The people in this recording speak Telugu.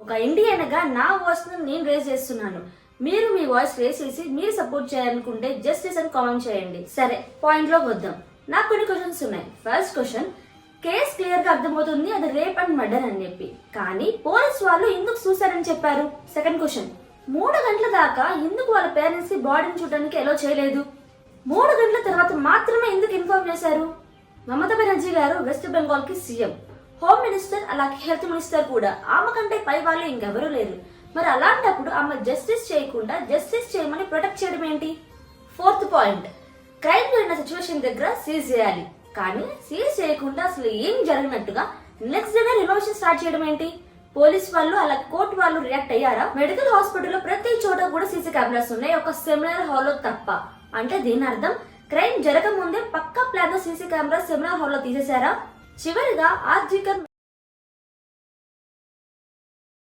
ఒక ఇండియన్గా నా వాయిస్ నేను రేజ్ చేస్తున్నాను. మీరు మీ వాయిస్ రేజ్ చేసి మీరు సపోర్ట్ చేయాలనుకుంటే జస్టిస్ అని కామెంట్ చేయండి. సరే, పాయింట్ లోకి వద్దాం. నాకు కొన్ని క్వశ్చన్స్ ఉన్నాయి. ఫస్ట్ క్వశ్చన్, కేస్ క్లియర్ గా అర్థమవుతుంది అది రేప్ అండ్ మర్డర్ అని చెప్పి, కానీ పోలీస్ వాళ్ళు ఎందుకు చూసారని చెప్పారు? సెకండ్ క్వశ్చన్, 3 గంటల దాకా ఎందుకు వాళ్ళ పేరెంట్స్ కి బాడీని చూడడానికి ఎలో చేయలేదు? 3 గంటల తర్వాత మాత్రమే ఎందుకు ఇన్ఫార్మ్ చేశారు? మమతా బెనర్జీ గారు వెస్ట్ బెంగాల్ కి సీఎం, హోమ్ మినిస్టర్, అలాగే హెల్త్ మినిస్టర్ కూడా. ఆమె కంటే పై వాళ్ళు ఇంకెవరూ లేరు. మరి అలాంటప్పుడు ఆమె జస్టిస్ చేయకుండా జస్టిస్ చేయమని ప్రొటెక్ట్ చేయడం ఏంటి? ఫోర్త్ పాయింట్, క్రైమ్ జరిగిన సిచ్యువేషన్ దగ్గర సీజ్ చేయాలి, కానీ సీజ్ చేయకుండా అసలు ఏం జరిగినట్టుగా నెక్స్ట్ డే రినోవేషన్ స్టార్ట్ చేయడం ఏంటి? పోలీస్ వాళ్ళు అలాగే కోర్టు వాళ్ళు రియాక్ట్ అయ్యారా? మెడికల్ హాస్పిటల్లో ప్రతి చోట కూడా సీసీ కెమెరాస్ ఉన్నాయి, ఒక సెమినార్ హాల్లో తప్ప. అంటే దీని అర్థం క్రైమ్ జరగక ముందే పక్కా ప్లాన్ తో సీసీ కెమెరా సెమినార్ హాల్లో తీసేశారా? చివరిగా ఆర్జికర్